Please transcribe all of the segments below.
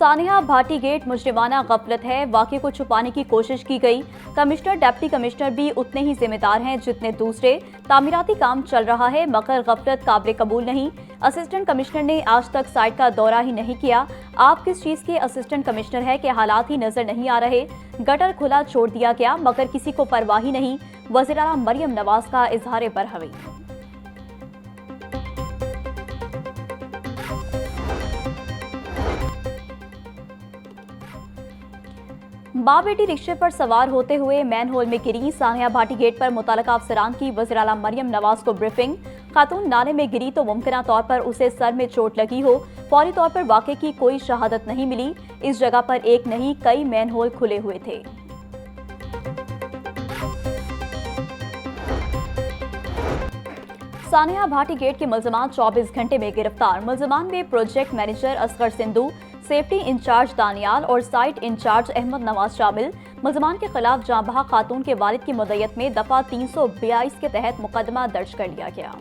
Sania Bhati gate मुजरिमाना गफलत है। वाक़े को छुपाने की कोशिश की गई। कमिश्नर डिप्टी कमिश्नर भी उतने ही जिम्मेदार हैं जितने दूसरे। तामीराती काम चल रहा है मगर गफलत काबिल कबूल नहीं। असिस्टेंट कमिश्नर ने आज तक साइट का दौरा ही नहीं किया। आप किस चीज के असिस्टेंट कमिश्नर है कि हालात ही नजर नहीं आ रहे। गटर खुला छोड़ दिया गया मगर किसी को परवाह ही नहीं। वज़ीर आला मरियम नवाज का इजहार बरहमी। मां बेटी रिक्शे पर सवार होते हुए मैनहोल में गिरी। सानिया भाटी गेट पर मुतल्लिका अफसरान की वज़ीर आला मरियम नवाज को ब्रीफिंग। खातून नाले में गिरी तो मुमकिना तौर पर उसे सर में चोट लगी हो। फौरी तौर पर वाक़े की कोई शहादत नहीं मिली। इस जगह पर एक नहीं कई मैनहोल खुले हुए थे। सानिया भाटी गेट के मुल्ज़िमान 24 घंटे में गिरफ्तार। मुल्ज़िमान में project manager Asghar Sindhu, safety incharge Daniyal और साइट इंचार्ज अहमद नवाज शामिल। मुल्ज़िमान के खिलाफ जांबहा खातून के वालिद की मुद्दत में दफा 342 के तहत मुकदमा दर्ज कर लिया गया।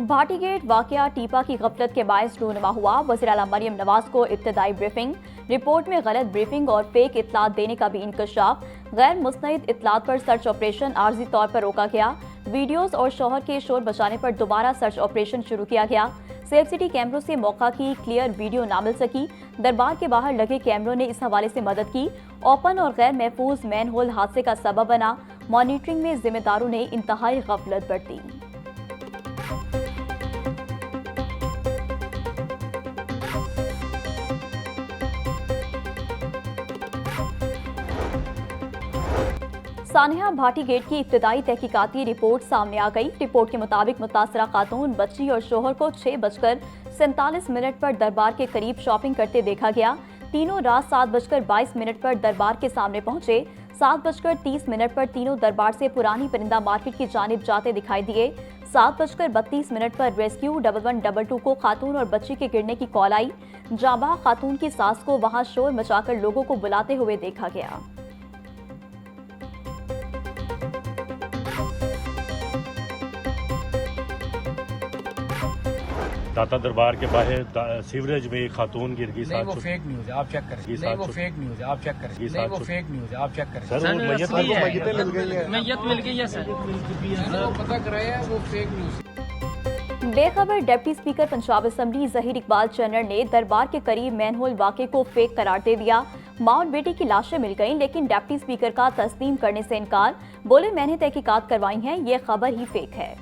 भाटी गेट वाकया टीपा की गफलत के बायस रूनुमा हुआ। वज़ीर आला मरियम नवाज को इब्तदाई ब्रीफिंग। रिपोर्ट में गलत ब्रीफिंग और फेक इतलात देने का भी इंकशाफ। गैर मुस्तनद इतलात पर सर्च ऑपरेशन आर्जी तौर पर रोका गया। वीडियोज और शोहर के शोर बचाने पर दोबारा सर्च ऑपरेशन शुरू किया गया। सेफ सिटी कैमरों से मौका की क्लियर वीडियो ना मिल सकी। दरबार के बाहर लगे कैमरों ने इस हवाले से मदद की। ओपन और गैर महफूज मैनहोल हादसे का सबब बना। मॉनिटरिंग में जिम्मेदारों ने इंतहाई गफलत बरती। सानिया भाटी गेट की इब्तदाई तहकीकाती रिपोर्ट सामने आ गई। रिपोर्ट के मुताबिक मुतासरा खातून, बच्ची और शोहर को 6:47 पर दरबार के करीब शॉपिंग करते देखा गया। तीनों रात 7:22 पर दरबार के सामने पहुंचे। 7:30 पर तीनों दरबार से पुरानी परिंदा मार्केट की जानिब जाते दिखाई दिए। 7:32 पर रेस्क्यू 1122 को खातून और बच्ची के गिरने की कॉल आई। जांबहा खातून की सास को वहां शोर मचाकर लोगों को बुलाते हुए देखा गया। दाता दरबार के बाहर सीवरेज में एक खातून गिर गई। नहीं वो फेक न्यूज है, आप चेक करें। नहीं वो फेक न्यूज है, आप चेक करें। नहीं वो फेक न्यूज है, आप चेक करें। सर मैयत मिल गई है। मैयत मिल गई है सर, वो पता कराया है, वो फेक न्यूज। बेखबर deputy speaker Punjab assembly Zaheer Iqbal Channar ने दरबार के करीब मैनहोल वाक़े को फेक करार दे दिया। मां और बेटी की लाशें मिल गईं लेकिन डिप्टी स्पीकर का तस्लीम करने से इनकार। बोले मैंने तहकीकात करवाई हैं, ये खबर ही फेक है।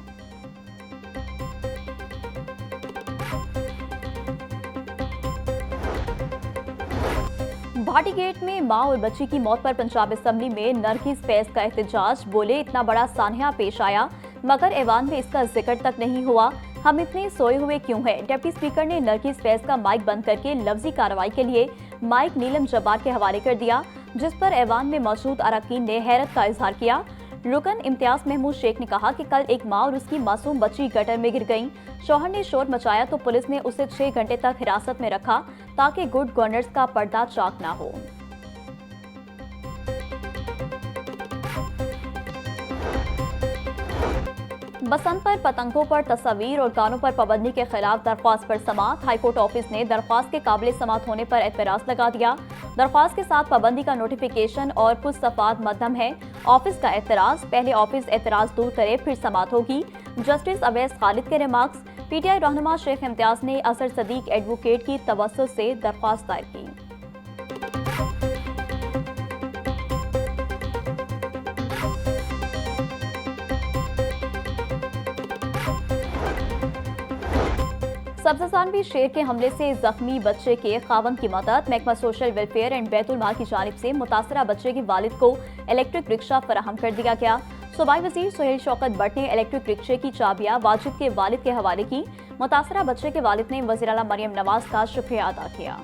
भाटी गेट में मां और बच्ची की मौत पर पंजाब असम्बली में नरगिस फैज का एहतजाज। बोले इतना बड़ा सान्या पेश आया मगर ऐवान में इसका जिक्र तक नहीं हुआ। हम इतने सोए हुए क्यों हैं। डिप्टी स्पीकर ने नरगिस फैज का माइक बंद करके लफ्जी कार्रवाई के लिए माइक नीलम जब्बार के हवाले कर दिया, जिस पर ऐवान में मौजूद अरकान ने हैरत का इजहार किया। रुकन इम्तियाज महमूद शेख ने कहा कि कल एक माँ और उसकी मासूम बच्ची गटर में गिर गईं। शौहर ने शोर मचाया तो पुलिस ने उसे 6 घंटे तक हिरासत में रखा ताकि गुड गवर्नेंस का पर्दा चाक ना हो। बसंत पर पतंगों पर तस्वीर और गानों पर पाबंदी के खिलाफ दरख्वास्त पर समाअत। हाईकोर्ट ऑफिस ने दरख्वास्त के काबिल समाअत होने पर एतराज लगा दिया। दरख्वास्त के साथ पाबंदी का नोटिफिकेशन और कुछ सफात मद्दम है। ऑफिस का एतराज, पहले ऑफिस एतराज दूर करे फिर समाअत होगी। जस्टिस अवैस खालिद के रिमार्क्स। पीटीआई रहनुमा शेख इम्तियाज ने असर सदीक एडवोकेट की तवस्सुत से दरख्वास्त दायर की। सब्ज़ानवी शेर के हमले से जख्मी बच्चे के खावम की मदद। महकमा सोशल वेलफेयर एंड बैतुल माल की जानिब से मुतासरा बच्चे के वालिद को इलेक्ट्रिक रिक्शा फराहम कर दिया गया। सूबाई वजीर सुहेल शौकत भट्ट ने इलेक्ट्रिक रिक्शे की चाबियां वाजिद के वालिद के हवाले की। मुतासरा बच्चे के वालिद ने वज़ीर आला मरियम नवाज का शुक्रिया अदा किया।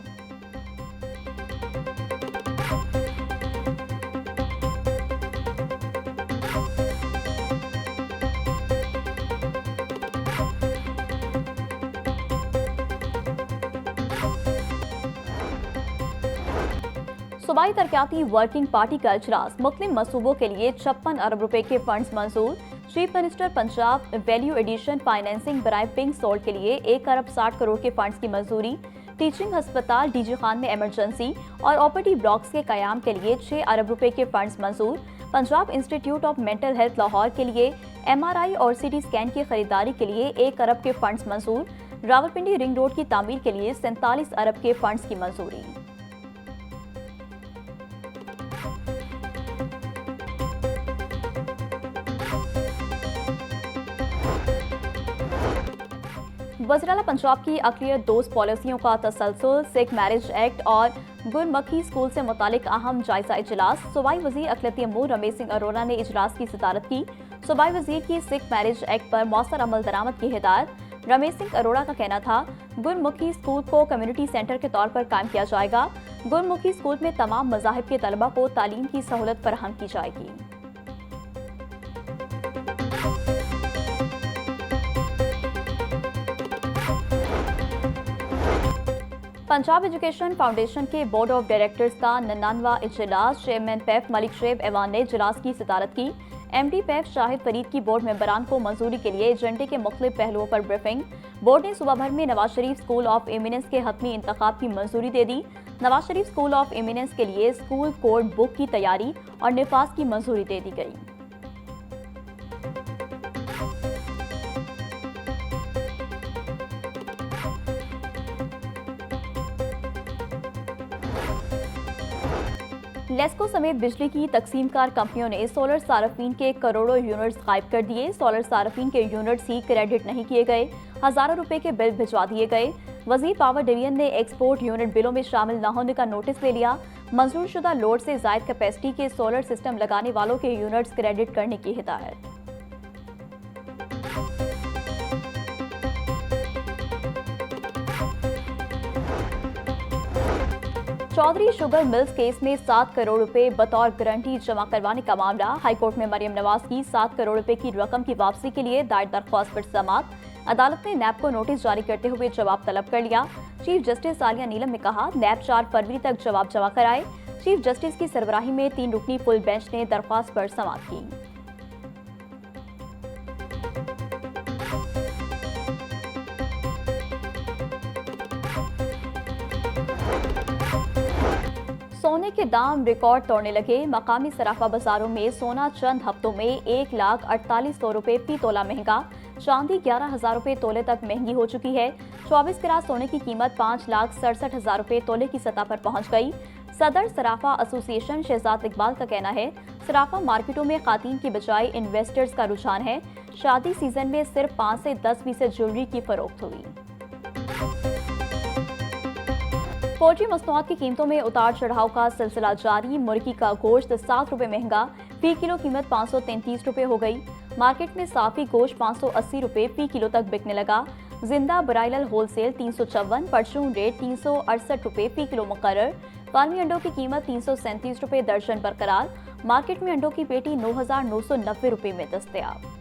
सूबाई तरक्याती वर्किंग पार्टी का इजलास। मुस्लिम मनसूबों के लिए 56 अरब रुपए के फंड्स मंजूर। Chief minister Punjab value addition financing बराए पिंक सोल्ट के लिए 1 अरब 60 करोड़ के फंड्स की मंजूरी। टीचिंग अस्पताल डीजी खान में इमरजेंसी और ओपीडी ब्लॉक्स के कयाम के लिए 6 अरब रुपए के फंड्स मंजूर। Punjab institute of mental health Lahore के लिए एमआरआई और सीटी स्कैन की खरीदारी के लिए 1 अरब के फंड्स मंजूर। रावलपिंडी रिंग रोड की तामीर के लिए 47 अरब के फंड्स की मंजूरी। वज़ीर-ए-आला पंजाब की अक़लियत दोस्त पॉलिसियों का तसलसल, सिख मैरिज एक्ट और गुरमखी स्कूल से मुतालिक अहम जायजा इजलास। सूबाई वज़ीर अक़लियती अमूर रमेश सिंह अरोड़ा ने इजलास की सदारत की। सूबाई वज़ीर की सिख मैरिज एक्ट पर मौसर अमल दरामद की हिदायत। रमेश सिंह अरोड़ा का कहना था, गुरमुखी स्कूल को कम्युनिटी सेंटर के तौर पर कायम किया जाएगा। गुरमुखी स्कूल में तमाम मज़ाहिब के तलबा को तालीम की सहूलत फराहम की जाएगी। पंजाब एजुकेशन फाउंडेशन के बोर्ड ऑफ डायरेक्टर्स का 99वां इजलास chairman PAF Malik Sharif Evan ने इजलास की सदारत की। एमडी पैफ शाहिद फरीद की बोर्ड मेंबरान को मंजूरी के लिए एजेंडे के मुख्तलिफ पहलुओं पर ब्रीफिंग। बोर्ड ने सुबह भर में Nawaz Sharif school of eminence के हतमी इंतखाब की मंजूरी दे दी। Nawaz Sharif school of eminence के लिए स्कूल कोड बुक की तैयारी और निफाज की मंजूरी दे दी गई। लेस्को समेत बिजली की तकसीमकार कंपनियों ने सोलर सार्फिन के करोड़ों यूनिट्स गायब कर दिए। सोलर सार्फिन के यूनिट्स ही क्रेडिट नहीं किए गए, हजारों रुपए के बिल भिजवा दिए गए। वजीर पावर डिवीजन ने एक्सपोर्ट यूनिट बिलों में शामिल न होने का नोटिस ले लिया। मंजूर शुदा लोड से जायद कैपेसिटी के सोलर सिस्टम लगाने वालों के यूनिट्स क्रेडिट करने की हिदायत। चौधरी शुगर मिल्स केस में 7 करोड़ रुपए बतौर गारंटी जमा करवाने का मामला। हाईकोर्ट में मरियम नवाज की 7 करोड़ रुपए की रकम की वापसी के लिए दायर दरख्वास्त पर समाअत। अदालत ने नैब को नोटिस जारी करते हुए जवाब तलब कर लिया। चीफ जस्टिस आलिया नीलम ने कहा, नैब 4 फरवरी तक जवाब जमा कराए। चीफ जस्टिस की सरबराही में 3 रुकनी फुल बेंच ने दरख्वास्त पर समाअत की। सोने के दाम रिकॉर्ड तोड़ने लगे। मकामी सराफा बाजारों में सोना चंद हफ्तों में 1,48,100 रुपए फी तोला महंगा। चांदी 11,000 रुपए तोले तक महंगी हो चुकी है। 24 कैरेट सोने की कीमत 5,67,000 रुपए तोले की सतह पर पहुंच गई। सदर सराफा एसोसिएशन शहजाद इकबाल का कहना है, सराफा मार्केटों में खातीन की बजाय इन्वेस्टर्स का रुझान है। शादी सीजन में सिर्फ 5 से 10% ज्वेलरी की फरोख्त हुई। पोल्ट्री मसनूआत की कीमतों में उतार चढ़ाव का सिलसिला जारी। मुर्गी का गोश्त 7 रुपए महंगा, फी किलो कीमत 533 रुपए हो गई। मार्केट में साफी गोश्त 580 रुपए फी किलो तक बिकने लगा। जिंदा ब्राइलर होलसेल 354, परचून रेट 368 रुपए फी किलो मुकर्रर। फार्मी अंडों की कीमत 337 रुपए दर्जन बरकरार। मार्केट में अंडों की पेटी 9,990 रुपए में दस्तयाब।